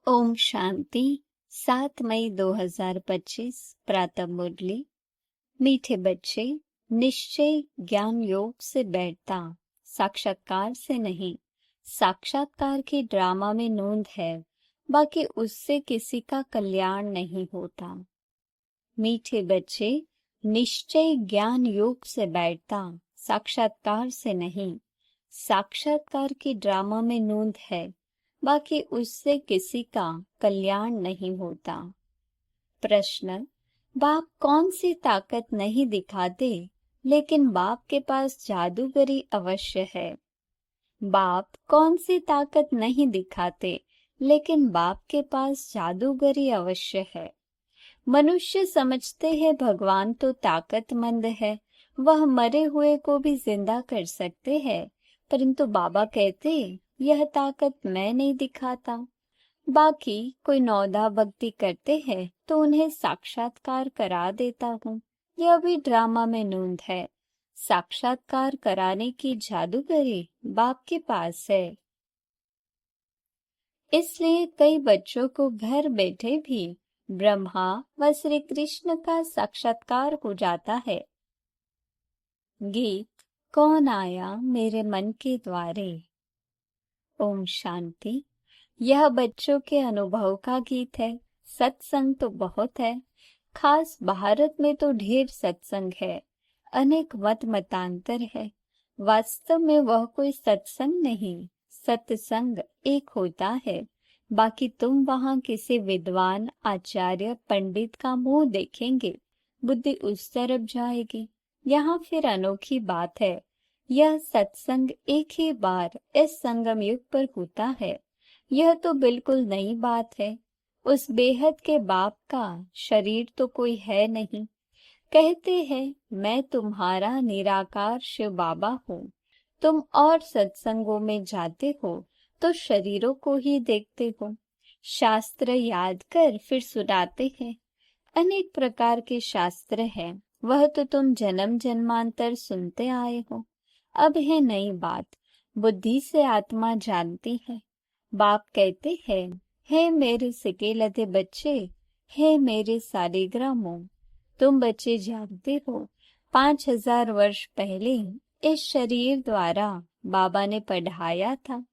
ओम शांति। 7 मई 2025 प्रातः मुरली। मीठे बच्चे, निश्चय ज्ञान योग से बैठता, साक्षात्कार से नहीं। साक्षात्कार की ड्रामा में नोंद है, बाकी उससे किसी का कल्याण नहीं होता। मीठे बच्चे, निश्चय ज्ञान योग से बैठता, साक्षात्कार से नहीं। साक्षात्कार की ड्रामा में नोंद है, बाकी उससे किसी का कल्याण नहीं होता। प्रश्न: बाप कौन सी ताकत नहीं दिखाते, लेकिन बाप के पास जादूगरी अवश्य है। बाप कौन सी ताकत नहीं दिखाते, लेकिन बाप के पास जादूगरी अवश्य है। मनुष्य समझते हैं भगवान तो ताकतमंद है, वह मरे हुए को भी जिंदा कर सकते हैं, परंतु बाबा कहते यह ताकत मैं नहीं दिखाता। बाकी कोई नौदा भक्ति करते हैं तो उन्हें साक्षात्कार करा देता हूँ। यह भी ड्रामा में नोंद है। साक्षात्कार कराने की जादूगरी बाप के पास है। इसलिए कई बच्चों को घर बैठे भी ब्रह्मा व श्री कृष्ण का साक्षात्कार हो जाता है। गीत: कौन आया मेरे मन के द्वारे। ओम शांति। यह बच्चों के अनुभव का गीत है। सत्संग तो बहुत है, खास भारत में तो ढेर सत्संग है, अनेक मत मतांतर है। वास्तव में वह कोई सत्संग नहीं, सत्संग एक होता है। बाकी तुम वहां किसी विद्वान आचार्य पंडित का मुंह देखेंगे, बुद्धि उस तरफ जाएगी। यहाँ फिर अनोखी बात है, यह सत्संग एक ही बार इस संगम युग पर होता है। यह तो बिल्कुल नई बात है। उस बेहद के बाप का शरीर तो कोई है नहीं। कहते हैं मैं तुम्हारा निराकार शिव बाबा हूँ। तुम और सत्संगों में जाते हो तो शरीरों को ही देखते हो। शास्त्र याद कर फिर सुनाते हैं। अनेक प्रकार के शास्त्र हैं, वह तो तुम जन्म जन्मांतर सुनते आए हो। अब है नई बात, बुद्धि से आत्मा जानती है। बाप कहते हैं, हे मेरे सिके लदे बच्चे, हे मेरे सालिग्रामों, तुम बच्चे जानते हो 5000 वर्ष पहले इस शरीर द्वारा बाबा ने पढ़ाया था।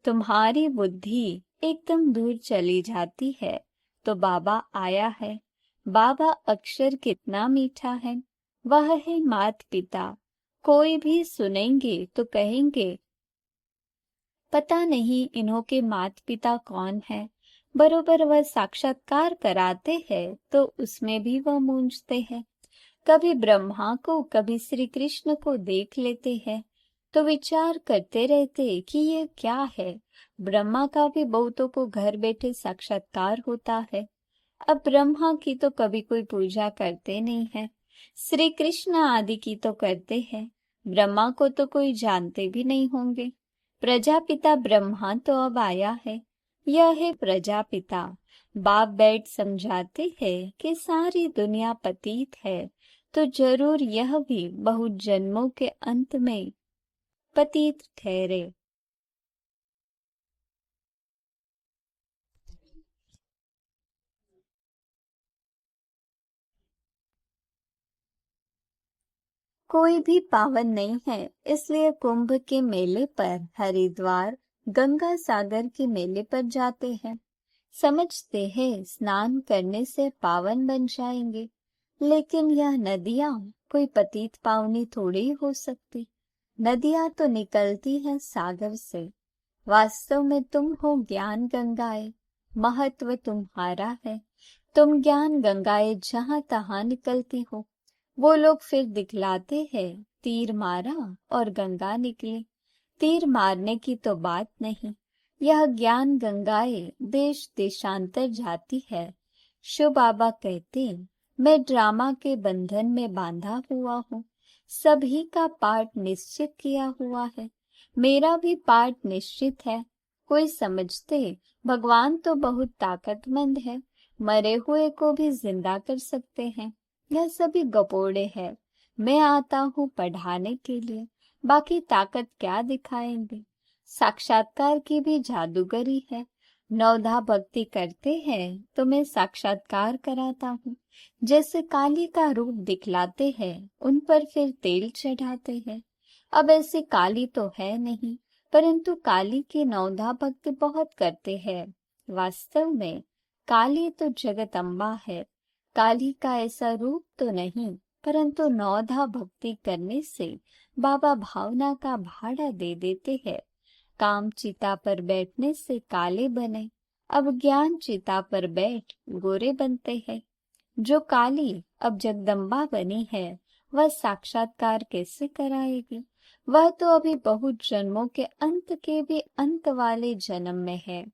तुम्हारी बुद्धि एकदम दूर चली जाती है तो बाबा आया है। बाबा अक्षर कितना मीठा है, वह है मात पिता। कोई भी सुनेंगे तो कहेंगे पता नहीं इन्हों के मात पिता कौन है। बरोबर वह साक्षात्कार कराते हैं तो उसमें भी वह मूंझते हैं। कभी ब्रह्मा को कभी श्री कृष्ण को देख लेते हैं तो विचार करते रहते कि ये क्या है। ब्रह्मा का भी बहुतों को घर बैठे साक्षात्कार होता है। अब ब्रह्मा की तो कभी कोई पूजा करते नहीं है, श्री कृष्ण आदि की तो करते हैं। ब्रह्मा को तो कोई जानते भी नहीं होंगे। प्रजापिता ब्रह्मा तो अब आया है, यह है प्रजापिता। बाप बैठ समझाते हैं कि सारी दुनिया पतित है, तो जरूर यह भी बहुत जन्मों के अंत में पतित ठहरे। कोई भी पावन नहीं है, इसलिए कुंभ के मेले पर, हरिद्वार गंगा सागर के मेले पर जाते हैं। समझते हैं स्नान करने से पावन बन जाएंगे, लेकिन यह नदियां कोई पतित पावनी थोड़ी हो सकती। नदियां तो निकलती हैं सागर से। वास्तव में तुम हो ज्ञान गंगाएं, महत्व तुम्हारा है। तुम ज्ञान गंगाएं जहां तहां निकलती हो। वो लोग फिर दिखलाते हैं तीर मारा और गंगा निकली। तीर मारने की तो बात नहीं, यह ज्ञान गंगाएं देश देशांतर जाती है। शिव बाबा कहते मैं ड्रामा के बंधन में बांधा हुआ हूँ। सभी का पाठ निश्चित किया हुआ है, मेरा भी पाठ निश्चित है। कोई समझते भगवान तो बहुत ताकतमंद है, मरे हुए को भी जिंदा कर सकते हैं। यह सभी गपोड़े हैं। मैं आता हूँ पढ़ाने के लिए, बाकी ताकत क्या दिखाएंगे। साक्षात्कार की भी जादूगरी है। नवधा भक्ति करते हैं तो मैं साक्षात्कार कराता हूँ। जैसे काली का रूप दिखलाते हैं, उन पर फिर तेल चढ़ाते हैं। अब ऐसी काली तो है नहीं, परंतु काली की नवधा भक्ति बहुत करते हैं। वास्तव में काली तो जगदम्बा है। काली का ऐसा रूप तो नहीं, परंतु नवधा भक्ति करने से बाबा भावना का भाड़ा दे देते हैं। काम चिता पर बैठने से काले बने, अब ज्ञान चिता पर बैठ गोरे बनते हैं। जो काली अब जगदम्बा बनी है, वह साक्षात्कार कैसे कराएगी? वह तो अभी बहुत जन्मों के अंत के भी अंत वाले जन्म में है।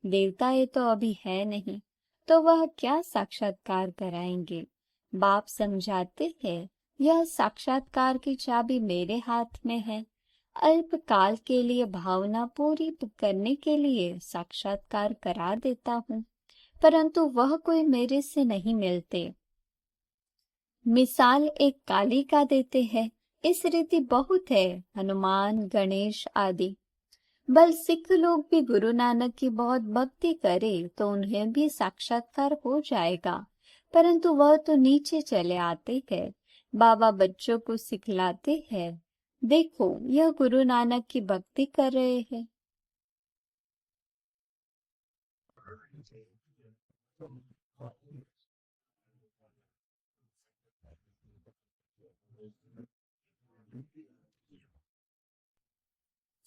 देवता ये तो अभी है नहीं, तो वह क्या साक्षात्कार कराएंगे? बाप समझाते हैं, यह साक्षात्कार की चाबी मेरे हाथ में है। अल्प काल के लिए भावना पूरी करने के लिए साक्षात्कार करा देता हूँ, परंतु वह कोई मेरे से नहीं मिलते। मिसाल एक काली का देते हैं, इस रीति बहुत है, हनुमान, गणेश आदि। बल सिख लोग भी गुरु नानक की बहुत भक्ति करे तो उन्हें भी साक्षात्कार हो जाएगा, परंतु वह तो नीचे चले आते हैं। बाबा बच्चों को सिखलाते हैं, देखो यह गुरु नानक की भक्ति कर रहे हैं।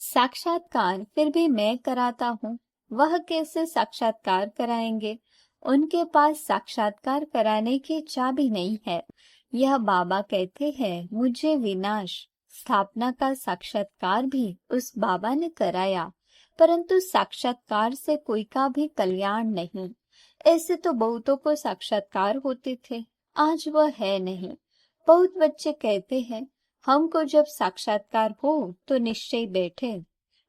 साक्षात्कार फिर भी मैं कराता हूँ, वह कैसे साक्षात्कार कराएंगे? उनके पास साक्षात्कार कराने की चाबी नहीं है। यह बाबा कहते हैं, मुझे विनाश स्थापना का साक्षात्कार भी उस बाबा ने कराया, परंतु साक्षात्कार से कोई का भी कल्याण नहीं। ऐसे तो बहुतों को साक्षात्कार होते थे, आज वह है नहीं। बहुत बच्चे कहते हैं, हमको जब साक्षात्कार हो तो निश्चय बैठे,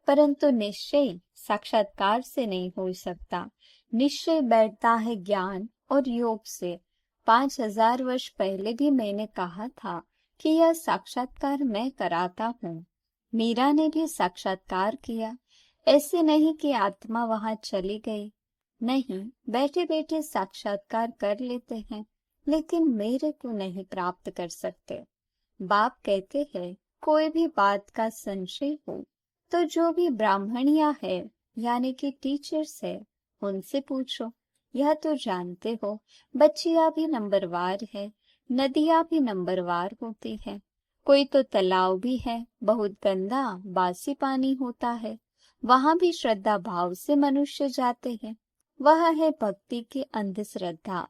परंतु निश्चय साक्षात्कार से नहीं हो सकता। निश्चय बैठता है ज्ञान और योग से। 5000 वर्ष पहले भी मैंने कहा था कि यह साक्षात्कार मैं कराता हूँ। मीरा ने भी साक्षात्कार किया। ऐसे नहीं कि आत्मा वहां चली गई, नहीं, बैठे बैठे साक्षात्कार कर लेते हैं, लेकिन मेरे को नहीं प्राप्त कर सकते। बाप कहते हैं, कोई भी बात का संशय हो तो जो भी ब्राह्मणिया है यानी कि टीचर्स है, उनसे पूछो। यह तो जानते हो, बच्चियां भी नंबरवार है, नदियां भी नंबरवार होती है। कोई तो तालाब भी है, बहुत गंदा बासी पानी होता है, वहां भी श्रद्धा भाव से मनुष्य जाते हैं। वह है भक्ति की अंधश्रद्धा।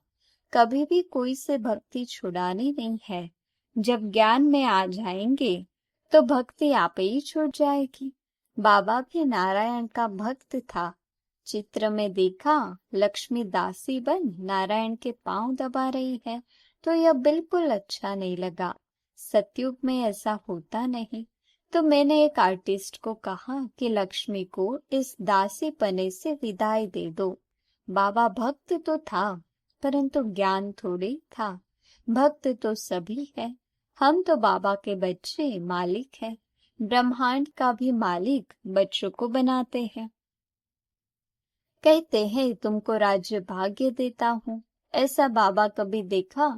कभी भी कोई से भक्ति छुड़ानी नहीं है। जब ज्ञान में आ जाएंगे तो भक्ति आप ही छूट जाएगी। बाबा भी नारायण का भक्त था। चित्र में देखा, लक्ष्मी दासी बन नारायण के पांव दबा रही है, तो यह बिल्कुल अच्छा नहीं लगा। सतयुग में ऐसा होता नहीं। तो मैंने एक आर्टिस्ट को कहा कि लक्ष्मी को इस दासी पने से विदाई दे दो। बाबा भक्त तो था, परंतु ज्ञान थोड़ी था। भक्त तो सभी है। हम तो बाबा के बच्चे, मालिक हैं। ब्रह्मांड का भी मालिक बच्चों को बनाते हैं। कहते हैं, तुमको राज्य भाग्य देता हूँ। ऐसा बाबा कभी देखा?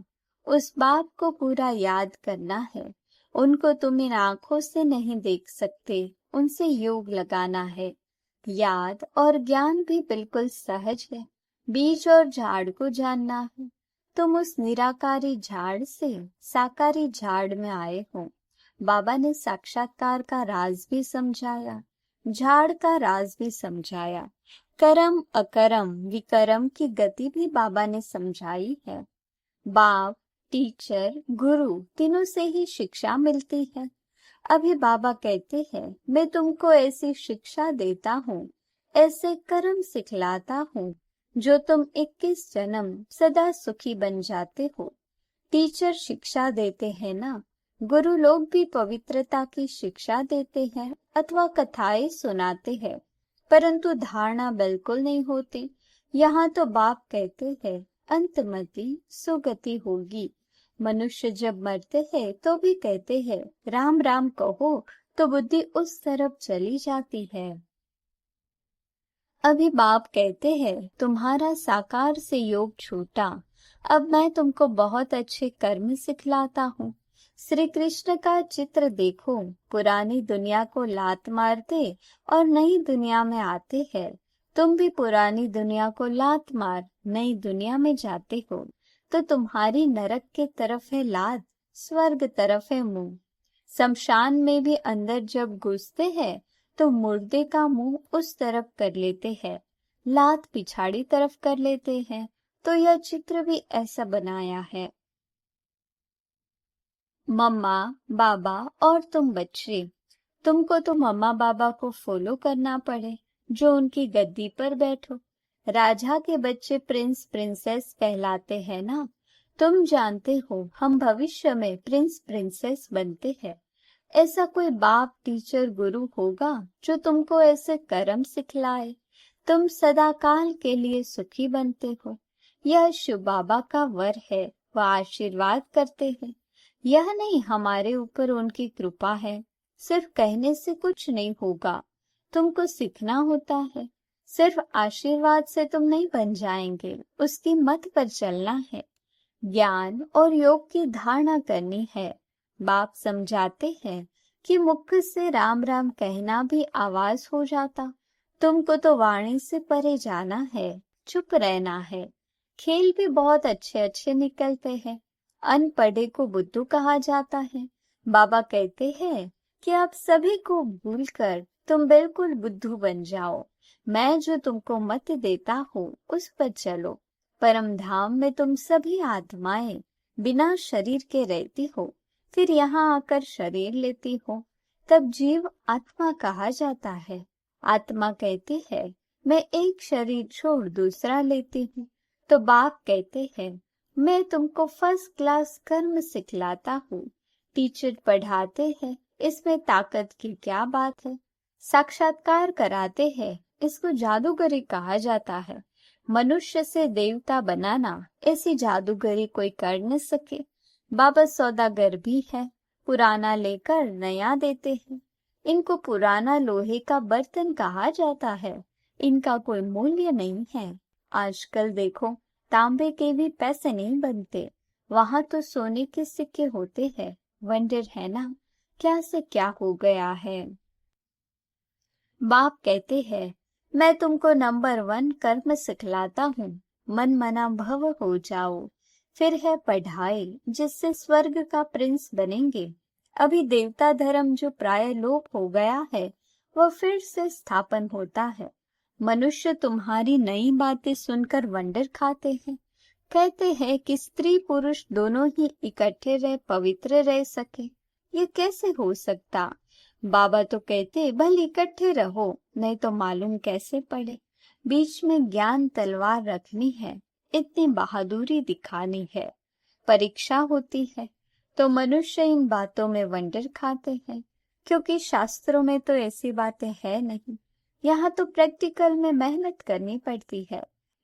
उस बाप को पूरा याद करना है। उनको तुम इन आंखों से नहीं देख सकते, उनसे योग लगाना है। याद और ज्ञान भी बिल्कुल सहज है। बीज और झाड़ को जानना है। तुम उस निराकारी झाड़ से साकारी झाड़ में आए हो। बाबा ने साक्षात्कार का राज भी समझाया, झाड़ का राज भी समझाया। कर्म अकर्म विकर्म की गति भी बाबा ने समझाई है। बाप, टीचर, गुरु तीनों से ही शिक्षा मिलती है। अभी बाबा कहते हैं, मैं तुमको ऐसी शिक्षा देता हूँ, ऐसे कर्म सिखलाता हूँ, जो तुम 21 जन्म सदा सुखी बन जाते हो। टीचर शिक्षा देते हैं ना, गुरु लोग भी पवित्रता की शिक्षा देते हैं अथवा कथाएं सुनाते हैं, परंतु धारणा बिल्कुल नहीं होती। यहाँ तो बाप कहते हैं, अंतमति सुगति होगी। मनुष्य जब मरते हैं तो भी कहते हैं, राम राम कहो, तो बुद्धि उस तरफ चली जाती है। अभी बाप कहते हैं तुम्हारा साकार से योग छूटा, अब मैं तुमको बहुत अच्छे कर्म सिखलाता हूँ। श्री कृष्ण का चित्र देखो, पुरानी दुनिया को लात मारते और नई दुनिया में आते हैं। तुम भी पुरानी दुनिया को लात मार नई दुनिया में जाते हो, तो तुम्हारी नरक के तरफ है लात, स्वर्ग तरफ है मुंह। शमशान में भी अंदर जब घुसते हैं तो मुर्दे का मुंह उस तरफ कर लेते हैं, लात पिछाड़ी तरफ कर लेते हैं। तो यह चित्र भी ऐसा बनाया है। मम्मा, बाबा और तुम बच्चे, तुमको तो मम्मा बाबा को फॉलो करना पड़े, जो उनकी गद्दी पर बैठो। राजा के बच्चे प्रिंस प्रिंसेस कहलाते हैं ना। तुम जानते हो हम भविष्य में प्रिंस प्रिंसेस बनते हैं। ऐसा कोई बाप टीचर गुरु होगा जो तुमको ऐसे कर्म सिखलाए, तुम सदाकाल के लिए सुखी बनते हो। यह शिव बाबा का वर है, वह आशीर्वाद करते हैं। यह नहीं हमारे ऊपर उनकी कृपा है। सिर्फ कहने से कुछ नहीं होगा, तुमको सीखना होता है। सिर्फ आशीर्वाद से तुम नहीं बन जाएंगे, उसकी मत पर चलना है। ज्ञान और योग की धारणा करनी है। बाप समझाते हैं कि मुख से राम राम कहना भी आवाज हो जाता। तुमको तो वाणी से परे जाना है, चुप रहना है। खेल भी बहुत अच्छे अच्छे निकलते हैं। अनपढ़े को बुद्धू कहा जाता है। बाबा कहते हैं कि आप सभी को भूलकर तुम बिल्कुल बुद्धू बन जाओ। मैं जो तुमको मत देता हूँ उस पर चलो। परम धाम में तुम सभी आत्माएं बिना शरीर के रहती हो, फिर यहाँ आकर शरीर लेती हो, तब जीव आत्मा कहा जाता है। आत्मा कहती है मैं एक शरीर छोड़ दूसरा लेती हूँ। तो बाप कहते हैं मैं तुमको फर्स्ट क्लास कर्म सिखलाता हूँ। टीचर पढ़ाते हैं, इसमें ताकत की क्या बात है। साक्षात्कार कराते हैं, इसको जादूगरी कहा जाता है। मनुष्य से देवता बनाना ऐसी जादूगरी कोई कर न सके। बाबा सौदागर भी है, पुराना लेकर नया देते हैं। इनको पुराना लोहे का बर्तन कहा जाता है, इनका कोई मूल्य नहीं है। आजकल देखो तांबे के भी पैसे नहीं बनते, वहां तो सोने के सिक्के होते हैं। वंडर है ना, क्या से क्या हो गया है। बाप कहते हैं मैं तुमको नंबर 1 कर्म सिखलाता हूँ, मन मना भव हो जाओ। फिर है पढ़ाई, जिससे स्वर्ग का प्रिंस बनेंगे। अभी देवता धर्म जो प्राय लोप हो गया है, वह फिर से स्थापन होता है। मनुष्य तुम्हारी नई बातें सुनकर वंडर खाते हैं। कहते हैं कि स्त्री पुरुष दोनों ही इकट्ठे रह पवित्र रह सके। ये कैसे हो सकता। बाबा तो कहते भले इकट्ठे रहो, नहीं तो मालूम कैसे पड़े। बीच में ज्ञान तलवार रखनी है, इतनी बहादुरी दिखानी है। परीक्षा होती है तो मनुष्य इन बातों में वंडर खाते हैं, क्योंकि शास्त्रों में तो ऐसी बातें है नहीं। यहाँ तो प्रैक्टिकल में मेहनत करनी पड़ती है।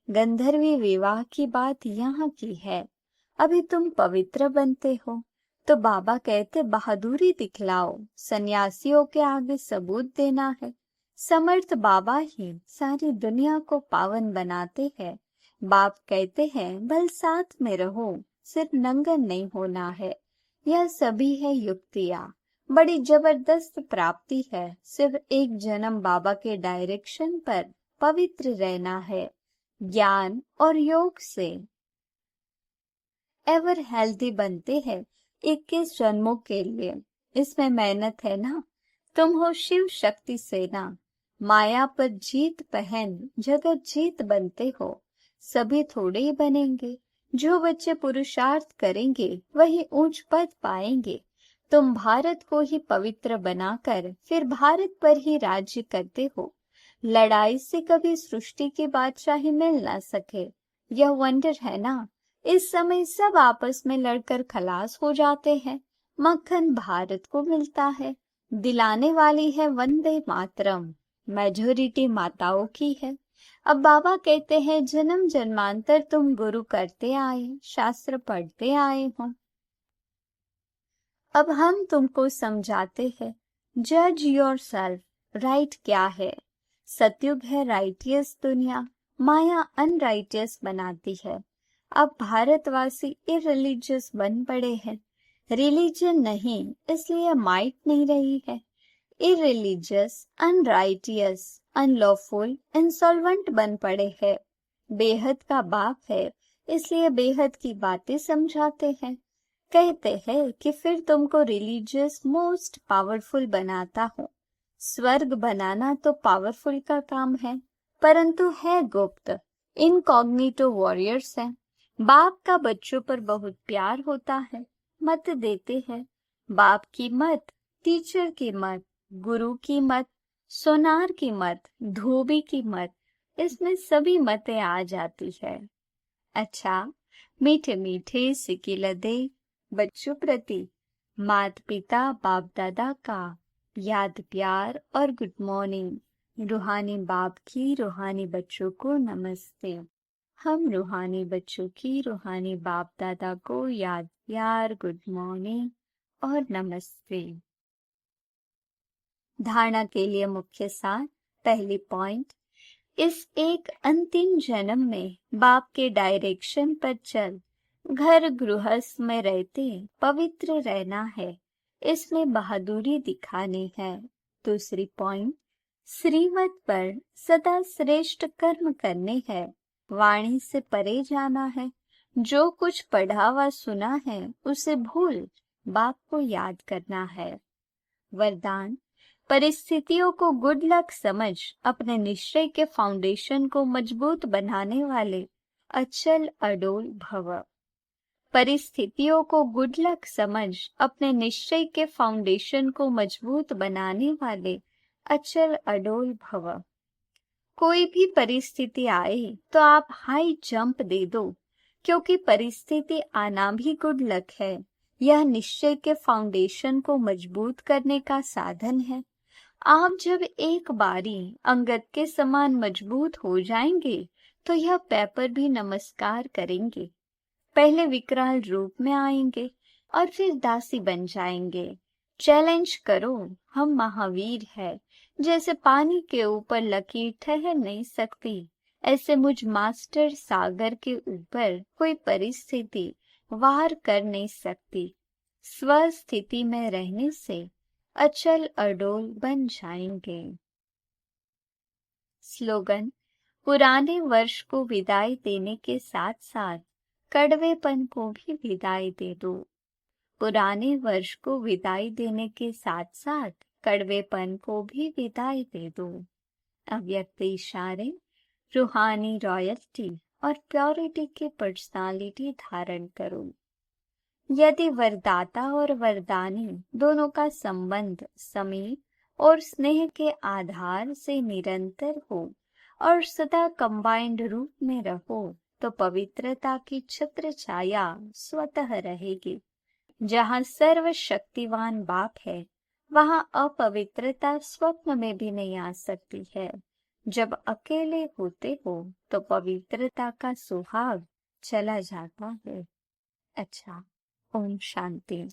गंधर्वी विवाह की बात यहाँ की है। अभी तुम पवित्र बनते हो तो बाबा कहते बहादुरी दिखलाओ, सन्यासियों के आगे सबूत देना है। समर्थ बाबा ही सारी दुनिया को पावन बनाते हैं। बाप कहते हैं बल साथ में रहो, सिर्फ नंगन नहीं होना है। यह सभी है युक्तियाँ, बड़ी जबरदस्त प्राप्ति है। सिर्फ एक जन्म बाबा के डायरेक्शन पर पवित्र रहना है, ज्ञान और योग से एवर हेल्दी बनते हैं 21 जन्मों के लिए। इसमें मेहनत है ना। तुम हो शिव शक्ति सेना, माया पर जीत पहन जगत जीत बनते हो। सभी थोड़े ही बनेंगे, जो बच्चे पुरुषार्थ करेंगे वही ऊंच पद पाएंगे। तुम भारत को ही पवित्र बनाकर फिर भारत पर ही राज्य करते हो। लड़ाई से कभी सृष्टि की बादशाही मिल ना सके, यह वंडर है ना। इस समय सब आपस में लड़कर खलास हो जाते हैं, मक्खन भारत को मिलता है। दिलाने वाली है वंदे मातरम, मेजोरिटी माताओं की है। अब बाबा कहते हैं जन्म जन्मांतर तुम गुरु करते आए, शास्त्र पढ़ते आए हो। अब हम तुमको समझाते हैं जज योरसेल्फ, राइट क्या है। सतयुग है राइटियस दुनिया, माया अनराइटियस बनाती है। अब भारतवासी इररिलीजियस बन पड़े हैं। रिलीजन नहीं, इसलिए माइट नहीं रही है। इररिलीजियस, अनराइटियस, अनलॉफुल, इंसॉल्वेंट बन पड़े हैं। बेहद का बाप है, इसलिए बेहद की बातें समझाते हैं। कहते हैं कि फिर तुमको रिलीजियस मोस्ट पावरफुल बनाता हूँ। स्वर्ग बनाना तो पावरफुल का काम है, परंतु है गुप्त, इनकॉग्निटो वॉरियर्स हैं। बाप का बच्चों पर बहुत प्यार होता है, मत देते हैं। बाप की मत, टीचर की मत, गुरु की मत, सोनार की मत, धोबी की मत, इसमें सभी मतें आ जाती है। अच्छा, मीठे मीठे सिक्के लदे बच्चों प्रति माता पिता बाप दादा का याद प्यार और गुड मॉर्निंग। रूहानी बाप की रूहानी बच्चों को नमस्ते। हम रूहानी बच्चों की रूहानी बाप दादा को याद प्यार गुड मॉर्निंग और नमस्ते। धारणा के लिए मुख्य सार। पहली पॉइंट, इस एक अंतिम जन्म में बाप के डायरेक्शन पर चल घर गृहस्थ में रहते पवित्र रहना है, इसमें बहादुरी दिखानी है। दूसरी पॉइंट, श्रीमत पर सदा श्रेष्ठ कर्म करने हैं, वाणी से परे जाना है। जो कुछ पढ़ा व सुना है उसे भूल बाप को याद करना है। वरदान, परिस्थितियों को गुड लक समझ अपने निश्चय के फाउंडेशन को मजबूत बनाने वाले अचल अडोल भव। परिस्थितियों को गुड लक समझ अपने निश्चय के फाउंडेशन को मजबूत बनाने वाले अचल अडोल भव। कोई भी परिस्थिति आए तो आप हाई जंप दे दो, क्योंकि परिस्थिति आना भी गुड लक है। यह निश्चय के फाउंडेशन को मजबूत करने का साधन है। आप जब एक बारी अंगद के समान मजबूत हो जाएंगे तो यह पेपर भी नमस्कार करेंगे। पहले विकराल रूप में आएंगे और फिर दासी बन जाएंगे। चैलेंज करो, हम महावीर है। जैसे पानी के ऊपर लकीर ठहर नहीं सकती, ऐसे मुझ मास्टर सागर के ऊपर कोई परिस्थिति वार कर नहीं सकती। स्वस्थिति में रहने से अचल अडोल बन जाएंगे। स्लोगन, पुराने वर्ष को विदाई देने के साथ साथ कड़वेपन को भी विदाई दे दो। पुराने वर्ष को विदाई देने के साथ साथ कड़वेपन को भी विदाई दे दो। अव्यक्त इशारे, रूहानी रॉयल्टी और प्योरिटी की पर्सनालिटी धारण करो। यदि वरदाता और वरदानी दोनों का संबंध समीप और स्नेह के आधार से निरंतर हो और सदा कंबाइंड रूप में रहो, तो पवित्रता की छत्र छाया स्वतः रहेगी। जहाँ सर्वशक्तिवान बाप है, वहाँ अपवित्रता स्वप्न में भी नहीं आ सकती है। जब अकेले होते हो तो पवित्रता का सुहाग चला जाता है। अच्छा, ओम शांति।